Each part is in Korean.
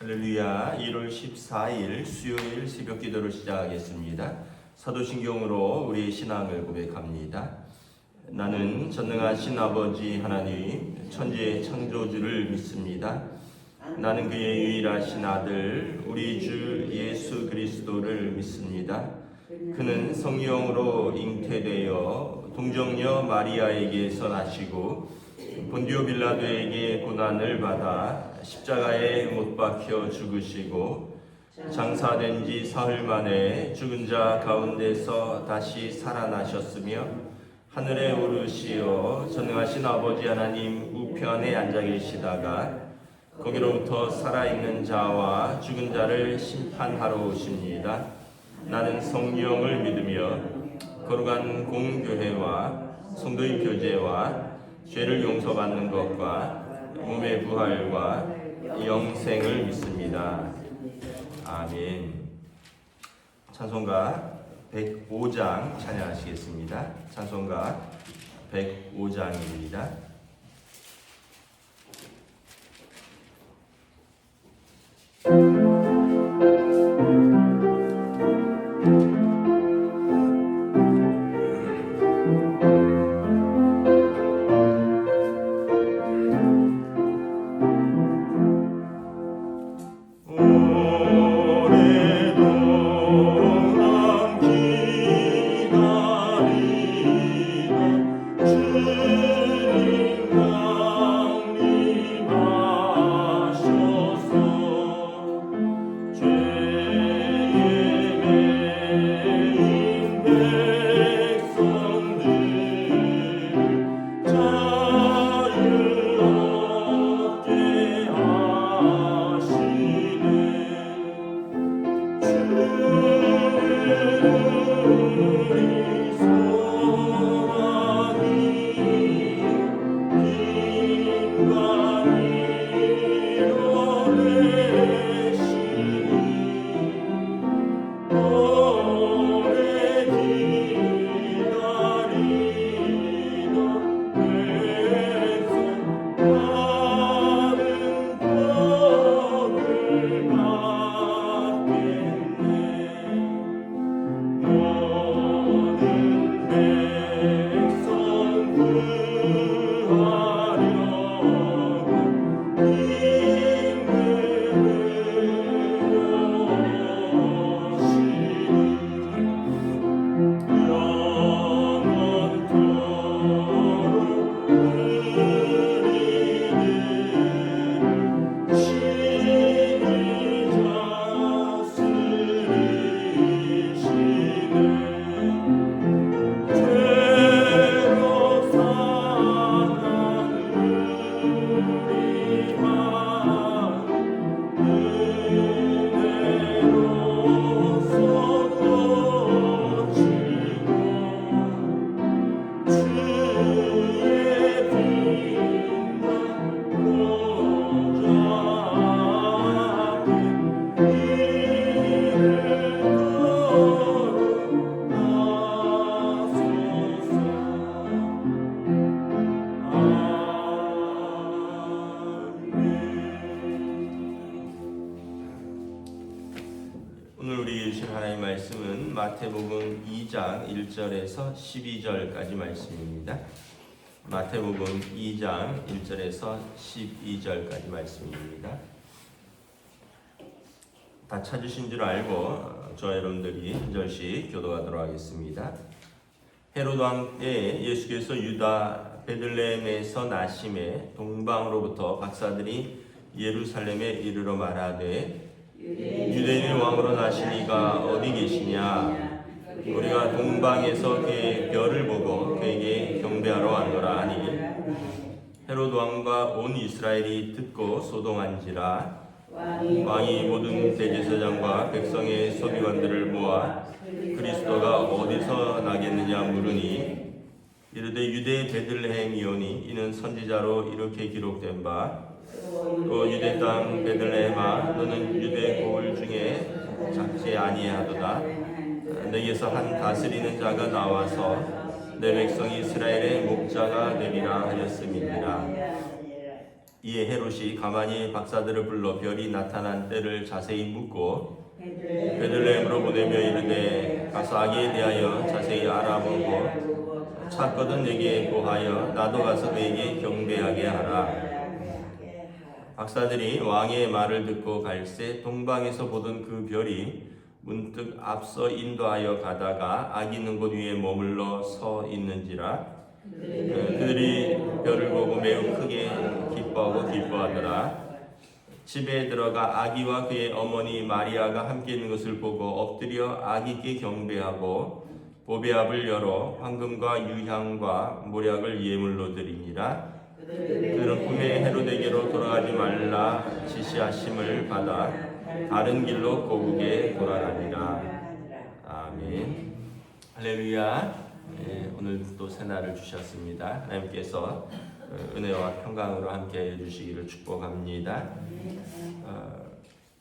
할렐루야. 1월 14일 수요일 새벽 기도를 시작하겠습니다. 사도신경으로 우리의 신앙을 고백합니다. 나는 전능하신 아버지 하나님 천지의 창조주를 믿습니다. 나는 그의 유일하신 아들 우리 주 예수 그리스도를 믿습니다. 그는 성령으로 잉태되어 동정녀 마리아에게서 나시고 본디오 빌라도에게 고난을 받아 십자가에 못 박혀 죽으시고 장사된 지 사흘 만에 죽은 자 가운데서 다시 살아나셨으며 하늘에 오르시어 전능하신 아버지 하나님 우편에 앉아 계시다가 거기로부터 살아있는 자와 죽은 자를 심판하러 오십니다. 나는 성령을 믿으며 거룩한 공교회와 성도의 교제와 죄를 용서받는 것과 몸의 부활과 영생을 믿습니다. 아멘. 찬송가 105장 찬양하시겠습니다. 찬송가 105장입니다. 마태복음 2장 1절에서 12절까지 말씀입니다. 마태복음 2장 1절에서 12절까지 말씀입니다. 다 찾으신 줄 알고 저와 여러분들이 한 절씩 교도하도록 하겠습니다. 헤롯 왕 때 예수께서 유다 베들레헴에서 나심에 동방으로부터 박사들이 예루살렘에 이르러 말하되 유대인의 왕으로 나신 이가 어디 계시냐? 우리가 동방에서 그의 별을 보고 그에게 경배하러 왔노라 하니 헤롯 왕과 온 이스라엘이 듣고 소동한지라. 왕이 모든 대제사장과 백성의 서기관들을 모아 그리스도가 어디서 나겠느냐 물으니 이르되 유대 베들레헴이오니 이는 선지자로 이렇게 기록된 바 또 유대 땅 베들레헴아 너는 유대 고을 중에 작지 아니하도다. 내게서 한 다스리는 자가 나와서 내 백성 이스라엘의 목자가 되리라 하였음이니라. 이에 헤롯이 가만히 박사들을 불러 별이 나타난 때를 자세히 묻고 베들레헴으로 보내며 이르되 가서 아기에 대하여 자세히 알아보고 찾거든 내게 고하여 나도 가서 그에게 경배하게 하라. 박사들이 왕의 말을 듣고 갈새 동방에서 보던 그 별이 문득 앞서 인도하여 가다가 아기 있는 곳 위에 머물러 서 있는지라. 그들이 별을 보고 매우 크게 기뻐하고 기뻐하더라. 집에 들어가 아기와 그의 어머니 마리아가 함께 있는 것을 보고 엎드려 아기께 경배하고 보배압을 열어 황금과 유향과 모략을 예물로 드리니라. 그들은 꿈에 헤롯에게로 돌아가지 말라 지시하심을 받아 다른 길로 고국에 돌아가니라. 아멘. 할렐루야. 오늘 또 새날을 주셨습니다. 하나님께서 은혜와 평강으로 함께 해주시기를 축복합니다.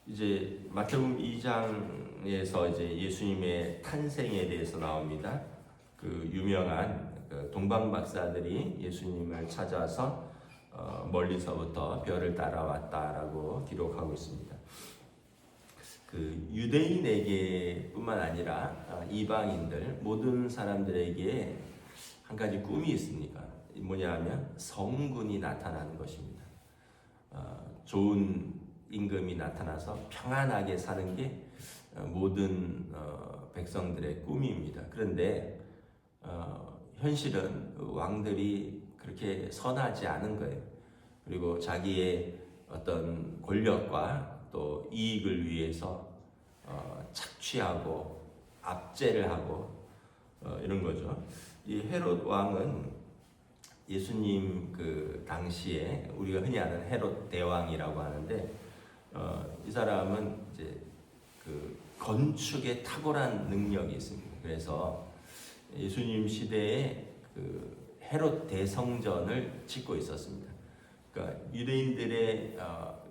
이제 마태복음 2장에서 이제 예수님의 탄생에 대해서 나옵니다. 그 유명한 동방 박사들이 예수님을 찾아서 멀리서부터 별을 따라왔다라고 기록하고 있습니다. 그 유대인에게뿐만 아니라 이방인들 모든 사람들에게 한 가지 꿈이 있습니다. 뭐냐하면 성군이 나타나는 것입니다. 좋은 임금이 나타나서 평안하게 사는 게 모든 백성들의 꿈입니다. 그런데 현실은 왕들이 그렇게 선하지 않은 거예요. 그리고 자기의 어떤 권력과 또 이익을 위해서 착취하고 압제를 하고 이런 거죠. 이 헤롯 왕은 예수님 그 당시에 우리가 흔히 아는 헤롯 대왕이라고 하는데 이 사람은 이제 그 건축에 탁월한 능력이 있습니다. 그래서 예수님 시대에 그 헤롯 대성전을 짓고 있었습니다. 그러니까 유대인들의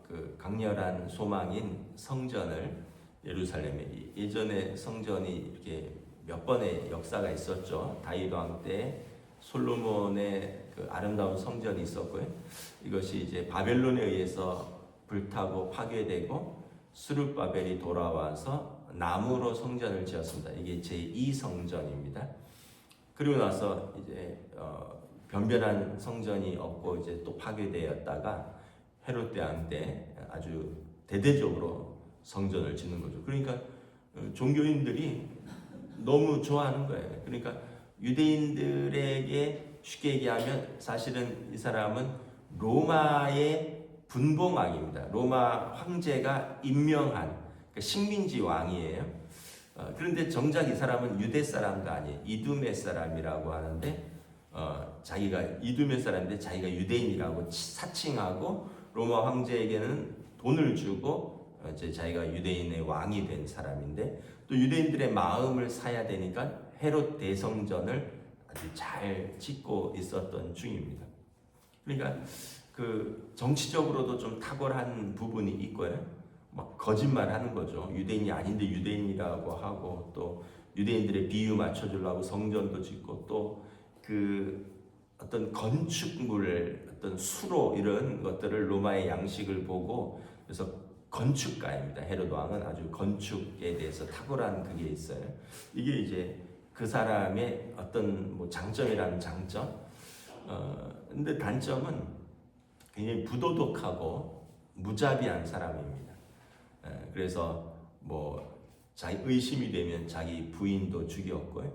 그 강렬한 소망인 성전을 예루살렘에 예전에 성전이 이렇게 몇 번의 역사가 있었죠. 다윗 왕 때 솔로몬의 그 아름다운 성전이 있었고요. 이것이 이제 바벨론에 의해서 불타고 파괴되고 스룹바벨이 돌아와서 나무로 성전을 지었습니다. 이게 제2성전입니다. 그리고 나서 이제 변변한 성전이 없고 이제 또 파괴되었다가 헤롯 대왕 때 아주 대대적으로 성전을 짓는 거죠. 그러니까 종교인들이 너무 좋아하는 거예요. 그러니까 유대인들에게 쉽게 얘기하면 사실은 이 사람은 로마의 분봉왕입니다. 로마 황제가 임명한 그러니까 식민지 왕이에요. 그런데 정작 이 사람은 유대 사람도 아니에요. 이두메 사람이라고 하는데 자기가 이두메 사람인데 자기가 유대인이라고 사칭하고 로마 황제에게는 돈을 주고 이제 자기가 유대인의 왕이 된 사람인데 또 유대인들의 마음을 사야 되니까 헤롯 대성전을 아주 잘 짓고 있었던 중입니다. 그러니까 그 정치적으로도 좀 탁월한 부분이 있고요. 막 거짓말하는 거죠. 유대인이 아닌데 유대인이라고 하고 또 유대인들의 비유 맞춰주려고 성전도 짓고 또 그 어떤 건축물, 어떤 수로 이런 것들을 로마의 양식을 보고 그래서 건축가입니다. 헤롯 왕은 아주 건축에 대해서 탁월한 그게 있어요. 이게 이제 그 사람의 어떤 뭐 장점이라는 장점. 근데 단점은 굉장히 부도덕하고 무자비한 사람입니다. 그래서 뭐 자기 의심이 되면 자기 부인도 죽였고요.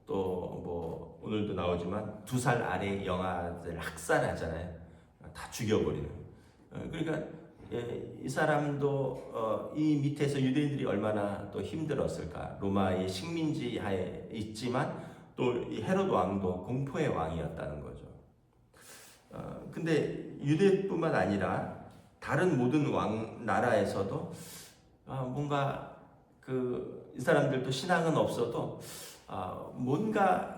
또 뭐 오늘도 나오지만 2살 아래 영아들 학살하잖아요. 다 죽여버리는. 그러니까 이 사람도 이 밑에서 유대인들이 얼마나 또 힘들었을까. 로마의 식민지 하에 있지만 또 헤롯 왕도 공포의 왕이었다는 거죠. 근데 유대뿐만 아니라 다른 모든 나라에서도 뭔가 이 사람들도 신앙은 없어도 뭔가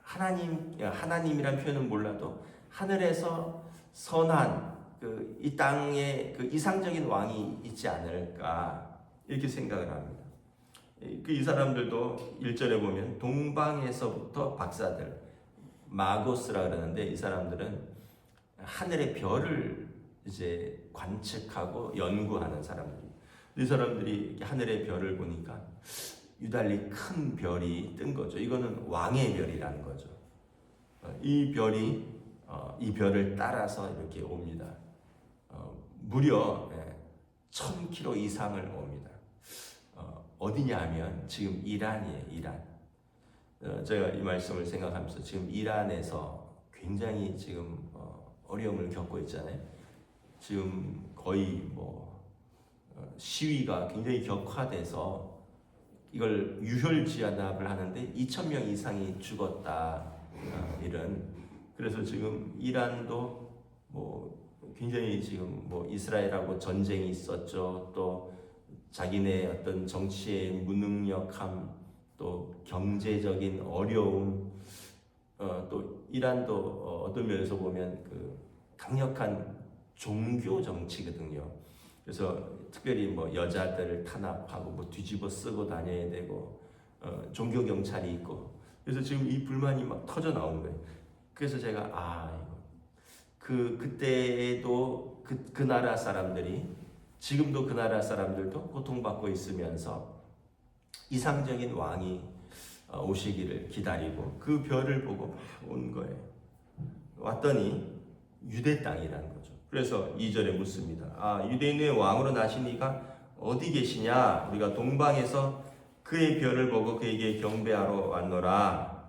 하나님이란 표현은 몰라도 하늘에서 선한 이 땅에 그 이상적인 왕이 있지 않을까 이렇게 생각을 합니다. 이 사람들도 1절에 보면 동방에서부터 박사들 마고스라 그러는데 이 사람들은 하늘의 별을 이제 관측하고 연구하는 사람들이. 이 사람들이 하늘의 별을 보니까 유달리 큰 별이 뜬 거죠. 이거는 왕의 별이라는 거죠. 이 별이 이 별을 따라서 이렇게 옵니다. 무려 1000km 이상을 옵니다. 어디냐 하면 지금 이란이에요. 이란. 제가 이 말씀을 생각하면서 지금 이란에서 굉장히 지금 어려움을 겪고 있잖아요. 지금 거의 시위가 굉장히 격화돼서 이걸 유혈지연합을 하는데 2,000명 이상이 죽었다. 이런. 그래서 지금 이란도 굉장히 지금 이스라엘하고 전쟁이 있었죠. 또 자기네 어떤 정치의 무능력함, 또 경제적인 어려움, 또 이란도 어떤 면에서 보면 그 강력한 종교 정치거든요. 그래서 특별히 여자들을 탄압하고 뒤집어 쓰고 다녀야 되고 종교 경찰이 있고. 그래서 지금 이 불만이 막 터져 나온 거예요. 그래서 제가 그때에도 그 나라 사람들이 지금도 그 나라 사람들도 고통받고 있으면서 이상적인 왕이 오시기를 기다리고 그 별을 보고 막 온 거예요. 왔더니 유대 땅이라는 거죠. 그래서 2절에 묻습니다. 유대인의 왕으로 나신 이가 어디 계시냐? 우리가 동방에서 그의 별을 보고 그에게 경배하러 왔노라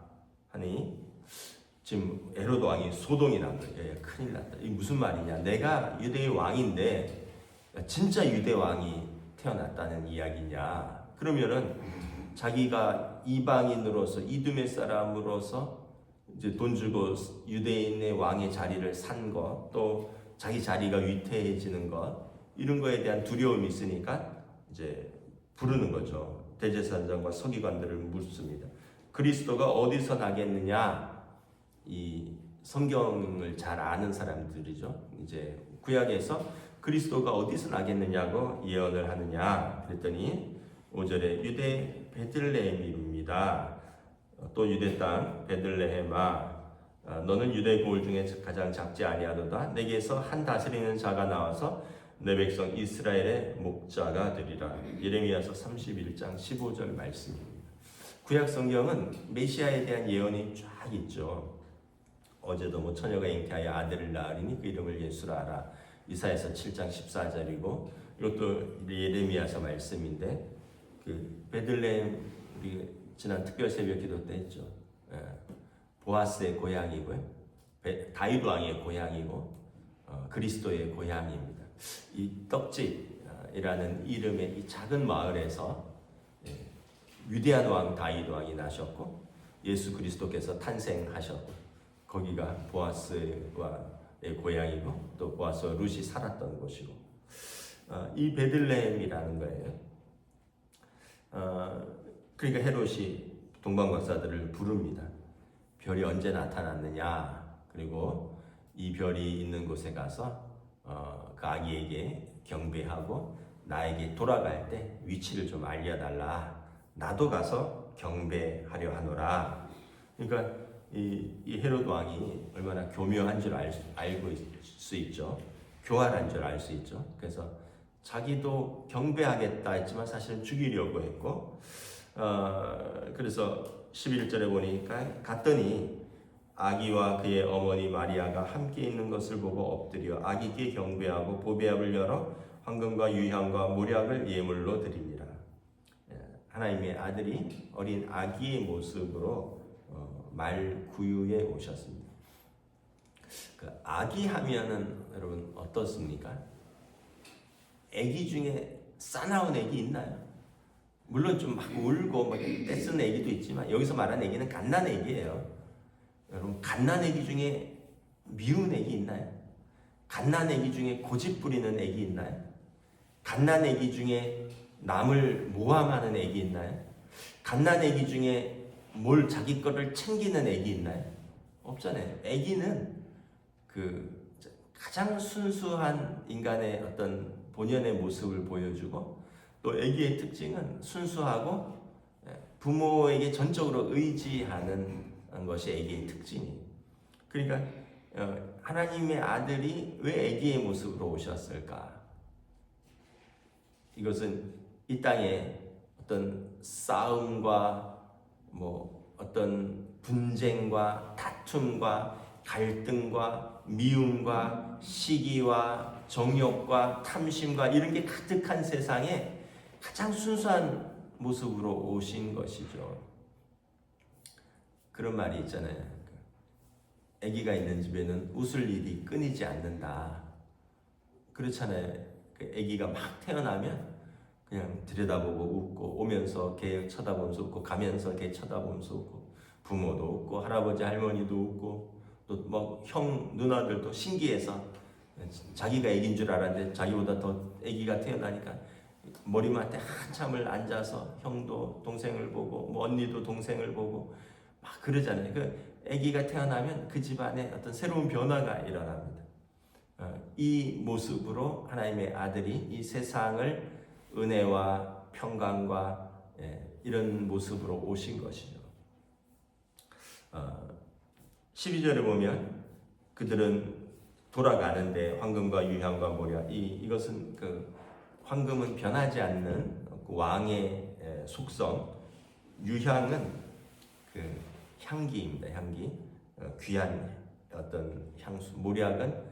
하니, 지금 헤로드 왕이 소동이 난 거예요. 큰일 났다. 이게 무슨 말이냐? 내가 유대의 왕인데 진짜 유대 왕이 태어났다는 이야기냐? 그러면은 자기가 이방인으로서 이두메 사람으로서 이제 돈 주고 유대인의 왕의 자리를 산 것, 또 자기 자리가 위태해지는 것, 이런 거에 대한 두려움이 있으니까 이제 부르는 거죠. 대제사장과 서기관들을 묻습니다. 그리스도가 어디서 나겠느냐? 이 성경을 잘 아는 사람들이죠. 이제 구약에서 그리스도가 어디서 나겠느냐고 예언을 하느냐? 그랬더니 5절에 유대 베들레헴입니다. 또 유대 땅 베들레헴아, 너는 유대 고을 중에 가장 작지 아니하도다. 내게서 한 다스리는 자가 나와서 내 백성 이스라엘의 목자가 되리라. 예레미야서 31장 15절 말씀입니다. 구약 성경은 메시아에 대한 예언이 쫙 있죠. 어제도 처녀가 잉태하여 아들을 낳으리니 그 이름을 예수라 하라. 이사야서 7장 14절이고, 이것도 예레미야서 말씀인데, 그 베들레헴 우리 지난 특별 새벽 기도 때 했죠. 보아스의 고향이고요, 다윗 왕의 고향이고, 그리스도의 고향입니다. 이 떡집이라는 이름의 이 작은 마을에서 위대한 왕 다윗 왕이 나셨고 예수 그리스도께서 탄생하셨고, 거기가 보아스의 고향이고 또 보아스와 룻이 살았던 곳이고, 이 베들레헴이라는 거예요. 그러니까 헤롯이 동방박사들을 부릅니다. 별이 언제 나타났느냐, 그리고 이 별이 있는 곳에 가서 그 아기에게 경배하고 나에게 돌아갈 때 위치를 좀 알려달라. 나도 가서 경배하려 하노라. 그러니까 이 헤롯 왕이 얼마나 교묘한 줄 알고 있을 수 있죠. 교활한 줄 알 수 있죠. 그래서 자기도 경배하겠다 했지만 사실은 죽이려고 했고, 그래서 11절에 보니까 갔더니 아기와 그의 어머니 마리아가 함께 있는 것을 보고 엎드려 아기께 경배하고 보배압을 열어 황금과 유향과 모략을 예물로 드립니다. 하나님의 아들이 어린 아기의 모습으로 말 구유에 오셨습니다. 그 아기 하면은 여러분 어떻습니까? 아기 중에 싸나운 아기 있나요? 물론 좀 막 울고 막 떼쓰는 아기도 있지만 여기서 말하는 아기는 갓난 아기예요. 여러분 갓난 아기 중에 미운 아기 있나요? 갓난 아기 중에 고집 부리는 아기 있나요? 갓난 아기 중에 남을 모함하는 아기 있나요? 갓난 아기 중에 뭘 자기 거를 챙기는 아기 있나요? 없잖아요. 아기는 그 가장 순수한 인간의 어떤 본연의 모습을 보여주고, 또 아기의 특징은 순수하고 부모에게 전적으로 의지하는 것이 아기의 특징이에요. 그러니까 하나님의 아들이 왜 아기의 모습으로 오셨을까? 이것은 이 땅에 어떤 싸움과 뭐 어떤 분쟁과 다툼과 갈등과 미움과 시기와 정욕과 탐심과 이런 게 가득한 세상에 가장 순수한 모습으로 오신 것이죠. 그런 말이 있잖아요. 아기가 있는 집에는 웃을 일이 끊이지 않는다. 그렇잖아요. 그 아기가 막 태어나면 그냥 들여다보고 웃고, 오면서 걔 쳐다보면서 웃고, 가면서 걔 쳐다보면서 웃고, 부모도 웃고, 할아버지 할머니도 웃고, 또 뭐 형 누나들도 신기해서 자기가 아기인 줄 알았는데 자기보다 더 아기가 태어나니까 머리맡에 한참을 앉아서 형도 동생을 보고, 뭐 언니도 동생을 보고 막 그러잖아요. 그 아기가 태어나면 그 집안에 어떤 새로운 변화가 일어납니다. 이 모습으로 하나님의 아들이 이 세상을 은혜와 평강과 이런 모습으로 오신 것이죠. 12절에 보면 그들은 돌아가는데 황금과 유향과 모략, 이것은 그 황금은 변하지 않는 그 왕의 속성, 유향은 그 향기입니다. 향기, 귀한 어떤 향수. 모략은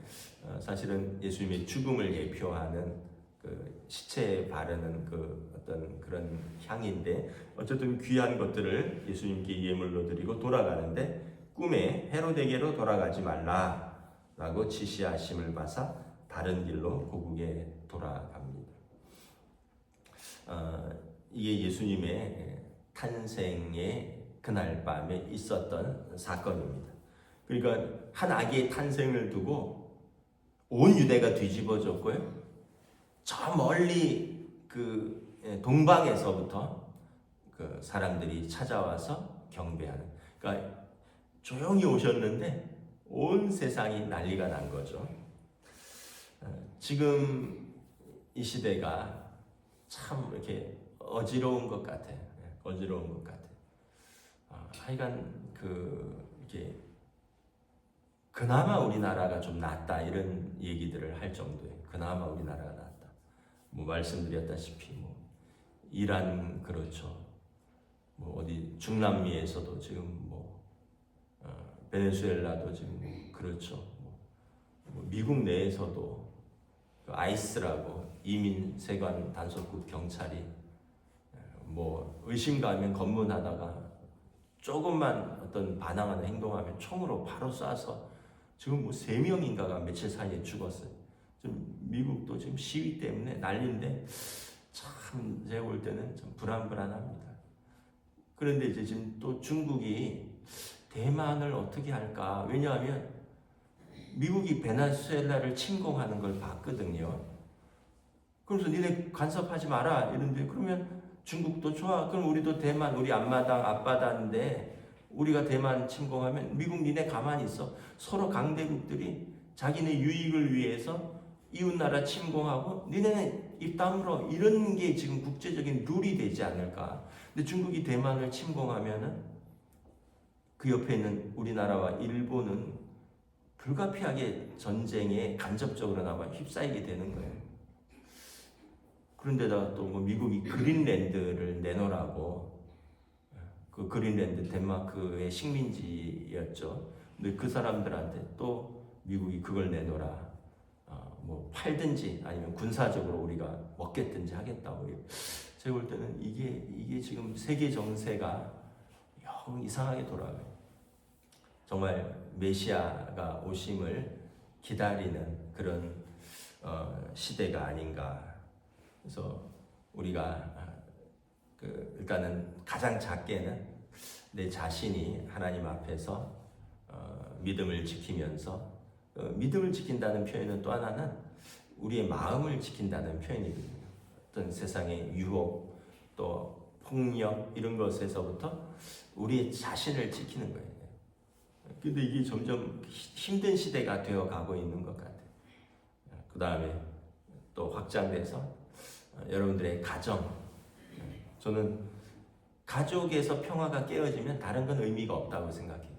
사실은 예수님의 죽음을 예표하는 그 시체에 바르는 그 어떤 그런 향인데, 어쨌든 귀한 것들을 예수님께 예물로 드리고 돌아가는데 꿈에 헤로데게로 돌아가지 말라라고 지시하심을 받아 다른 길로 고국에 돌아갑니다. 이게 예수님의 탄생의 그날 밤에 있었던 사건입니다. 그러니까 한 아기의 탄생을 두고 온 유대가 뒤집어졌고요. 저 멀리 그 동방에서부터 그 사람들이 찾아와서 경배하는. 그러니까 조용히 오셨는데 온 세상이 난리가 난 거죠. 지금 이 시대가 참 이렇게 어지러운 것 같아요. 어지러운 것 같아요. 하여간 이렇게 그나마 우리나라가 좀 낫다 이런 얘기들을 할 정도예요. 그나마 우리나라가 낫다. 뭐 말씀드렸다시피 뭐 이란 그렇죠. 뭐 어디 중남미에서도 지금 뭐 베네수엘라도 지금 그렇죠. 뭐 미국 내에서도 그 아이스라고 이민 세관 단속국 경찰이 뭐 의심 가면 검문하다가 조금만 어떤 반항하는 행동하면 총으로 바로 쏴서 지금 뭐 3명인가가 며칠 사이에 죽었어요. 좀 미국도 지금 시위 때문에 난리인데 참 제가 볼 때는 좀 불안합니다. 그런데 이제 지금 또 중국이 대만을 어떻게 할까? 왜냐하면 미국이 베네수엘라를 침공하는 걸 봤거든요. 그래서 니네 간섭하지 마라 이런데, 그러면 중국도 좋아. 그럼 우리도 대만, 우리 앞바다인데 우리가 대만 침공하면 미국 니네 가만히 있어. 서로 강대국들이 자기네 유익을 위해서 이웃나라 침공하고 니네는 입 다물어. 이런 게 지금 국제적인 룰이 되지 않을까. 근데 중국이 대만을 침공하면은 그 옆에 있는 우리나라와 일본은 불가피하게 전쟁에 간접적으로나마 휩싸이게 되는 거예요. 그런데다가 또 뭐 미국이 그린랜드를 내놓으라고, 그 그린랜드 덴마크의 식민지였죠. 근데 그 사람들한테 또 미국이 그걸 내놓으라. 뭐 팔든지 아니면 군사적으로 우리가 먹겠든지 하겠다고. 제가 볼 때는 이게 지금 세계 정세가 영 이상하게 돌아가요. 정말 메시아가 오심을 기다리는 그런 시대가 아닌가. 그래서 우리가 일단은 가장 작게는 내 자신이 하나님 앞에서 믿음을 지키면서, 믿음을 지킨다는 표현은 또 하나는 우리의 마음을 지킨다는 표현이거든요. 어떤 세상의 유혹, 또 폭력 이런 것에서부터 우리의 자신을 지키는 거예요. 근데 이게 점점 힘든 시대가 되어 가고 있는 것 같아요. 그 다음에 또 확장돼서 여러분들의 가정, 저는 가족에서 평화가 깨어지면 다른 건 의미가 없다고 생각해요.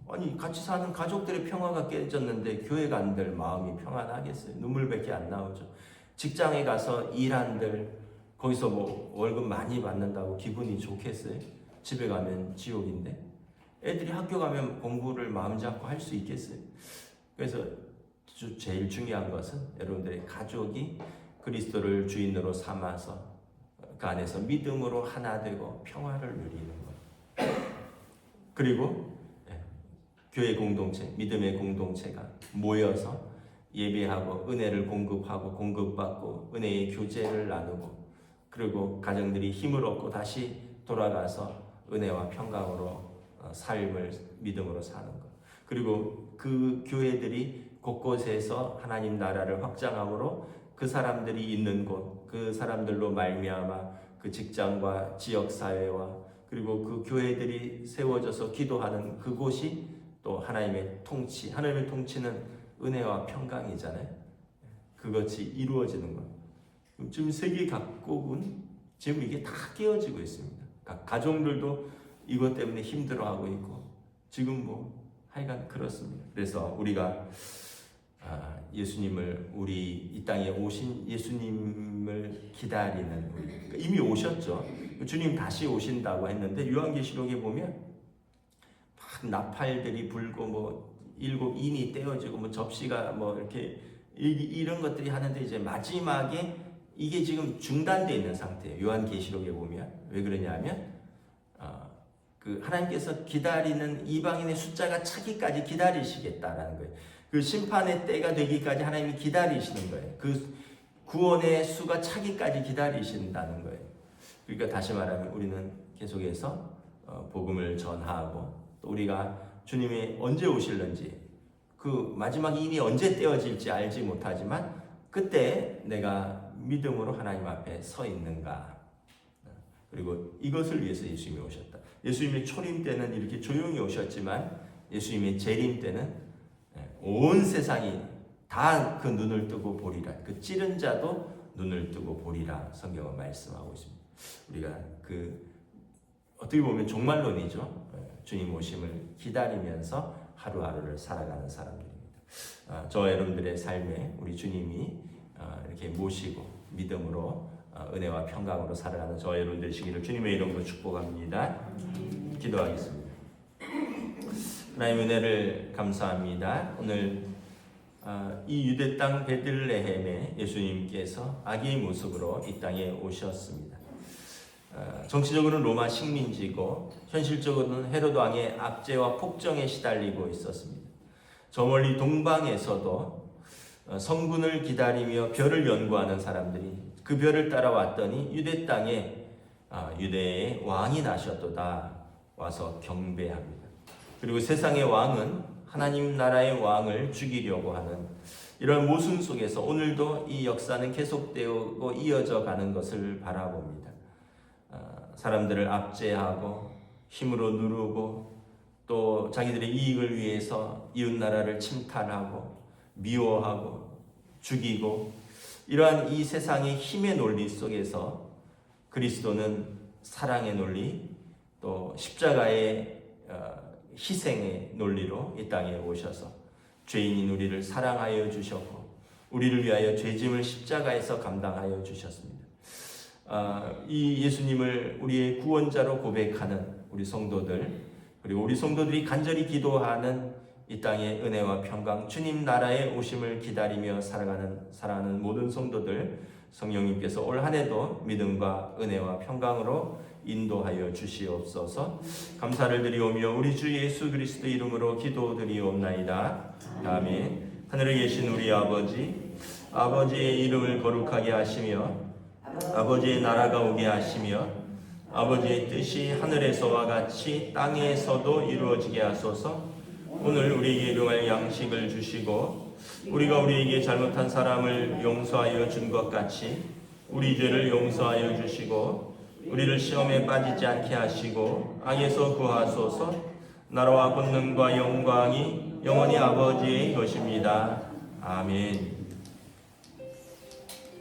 아니 같이 사는 가족들의 평화가 깨졌는데 교회가 안 될 마음이 평안하겠어요? 눈물밖에 안 나오죠. 직장에 가서 일한들 거기서 뭐 월급 많이 받는다고 기분이 좋겠어요? 집에 가면 지옥인데. 애들이 학교 가면 공부를 마음 잡고 할 수 있겠어요? 그래서 제일 중요한 것은 여러분들의 가족이 그리스도를 주인으로 삼아서 그 안에서 믿음으로 하나 되고 평화를 누리는 것. 그리고 교회 공동체, 믿음의 공동체가 모여서 예배하고 은혜를 공급하고 공급받고 은혜의 교제를 나누고 그리고 가정들이 힘을 얻고 다시 돌아가서 은혜와 평강으로 삶을 믿음으로 사는 것. 그리고 그 교회들이 곳곳에서 하나님 나라를 확장함으로 그 사람들이 있는 곳, 그 사람들로 말미암아 그 직장과 지역 사회와 그리고 그 교회들이 세워져서 기도하는 그곳이 또 하나님의 통치, 하나님의 통치는 은혜와 평강이잖아요. 그것이 이루어지는 것. 지금 세계 각국은 지금 이게 다 깨어지고 있습니다. 가정들도 이것 때문에 힘들어하고 있고 지금 뭐 하여간 그렇습니다. 그래서 우리가 예수님을 우리 이 땅에 오신 예수님을 기다리는 우리, 이미 오셨죠. 주님 다시 오신다고 했는데 요한계시록에 보면 막 나팔들이 불고 뭐 일곱 인이 떼어지고 뭐 접시가 뭐 이렇게 이런 것들이 하는데 이제 마지막에 이게 지금 중단되어 있는 상태예요. 요한계시록에 보면 왜 그러냐면 그 하나님께서 기다리는 이방인의 숫자가 차기까지 기다리시겠다라는 거예요. 그 심판의 때가 되기까지 하나님이 기다리시는 거예요. 그 구원의 수가 차기까지 기다리신다는 거예요. 그러니까 다시 말하면 우리는 계속해서 복음을 전하고 또 우리가 주님이 언제 오실는지 그 마지막 인이 언제 떼어질지 알지 못하지만 그때 내가 믿음으로 하나님 앞에 서 있는가. 그리고 이것을 위해서 예수님이 오셨다. 예수님의 초림 때는 이렇게 조용히 오셨지만 예수님의 재림 때는 온 세상이 다 그 눈을 뜨고 보리라. 그 찌른 자도 눈을 뜨고 보리라. 성경은 말씀하고 있습니다. 우리가 그 어떻게 보면 종말론이죠. 주님 오심을 기다리면서 하루하루를 살아가는 사람들입니다. 저 여러분들의 삶에 우리 주님이 이렇게 모시고 믿음으로 은혜와 평강으로 살아가는 저 여러분 되시기를 주님의 이름으로 축복합니다. 기도하겠습니다. 하나님 은혜를 감사합니다. 오늘 이 유대 땅 베들레헴에 예수님께서 아기의 모습으로 이 땅에 오셨습니다. 정치적으로는 로마 식민지고 현실적으로는 헤로드 왕의 압제와 폭정에 시달리고 있었습니다. 저 멀리 동방에서도 성군을 기다리며 별을 연구하는 사람들이 그 별을 따라왔더니 유대 땅에 유대의 왕이 나셨도다 와서 경배합니다. 그리고 세상의 왕은 하나님 나라의 왕을 죽이려고 하는 이런 모순 속에서 오늘도 이 역사는 계속되고 이어져 가는 것을 바라봅니다. 사람들을 압제하고 힘으로 누르고 또 자기들의 이익을 위해서 이웃나라를 침탈하고 미워하고 죽이고 이러한 이 세상의 힘의 논리 속에서 그리스도는 사랑의 논리 또 십자가의 희생의 논리로 이 땅에 오셔서 죄인인 우리를 사랑하여 주셨고 우리를 위하여 죄짐을 십자가에서 감당하여 주셨습니다. 이 예수님을 우리의 구원자로 고백하는 우리 성도들 그리고 우리 성도들이 간절히 기도하는 이 땅의 은혜와 평강 주님 나라의 오심을 기다리며 살아가는 모든 성도들 성령님께서 올 한 해도 믿음과 은혜와 평강으로 인도하여 주시옵소서. 감사를 드리오며 우리 주 예수 그리스도 이름으로 기도드리옵나이다. 아멘. 하늘에 계신 우리 아버지의 이름을 거룩하게 하시며 아버지의 나라가 오게 하시며 아버지의 뜻이 하늘에서와 같이 땅에서도 이루어지게 하소서. 오늘 우리에게 일용할 양식을 주시고 우리가 우리에게 잘못한 사람을 용서하여 준 것 같이 우리 죄를 용서하여 주시고 우리를 시험에 빠지지 않게 하시고 악에서 구하소서. 나라와 권능과 영광이 영원히 아버지의 것입니다. 아멘.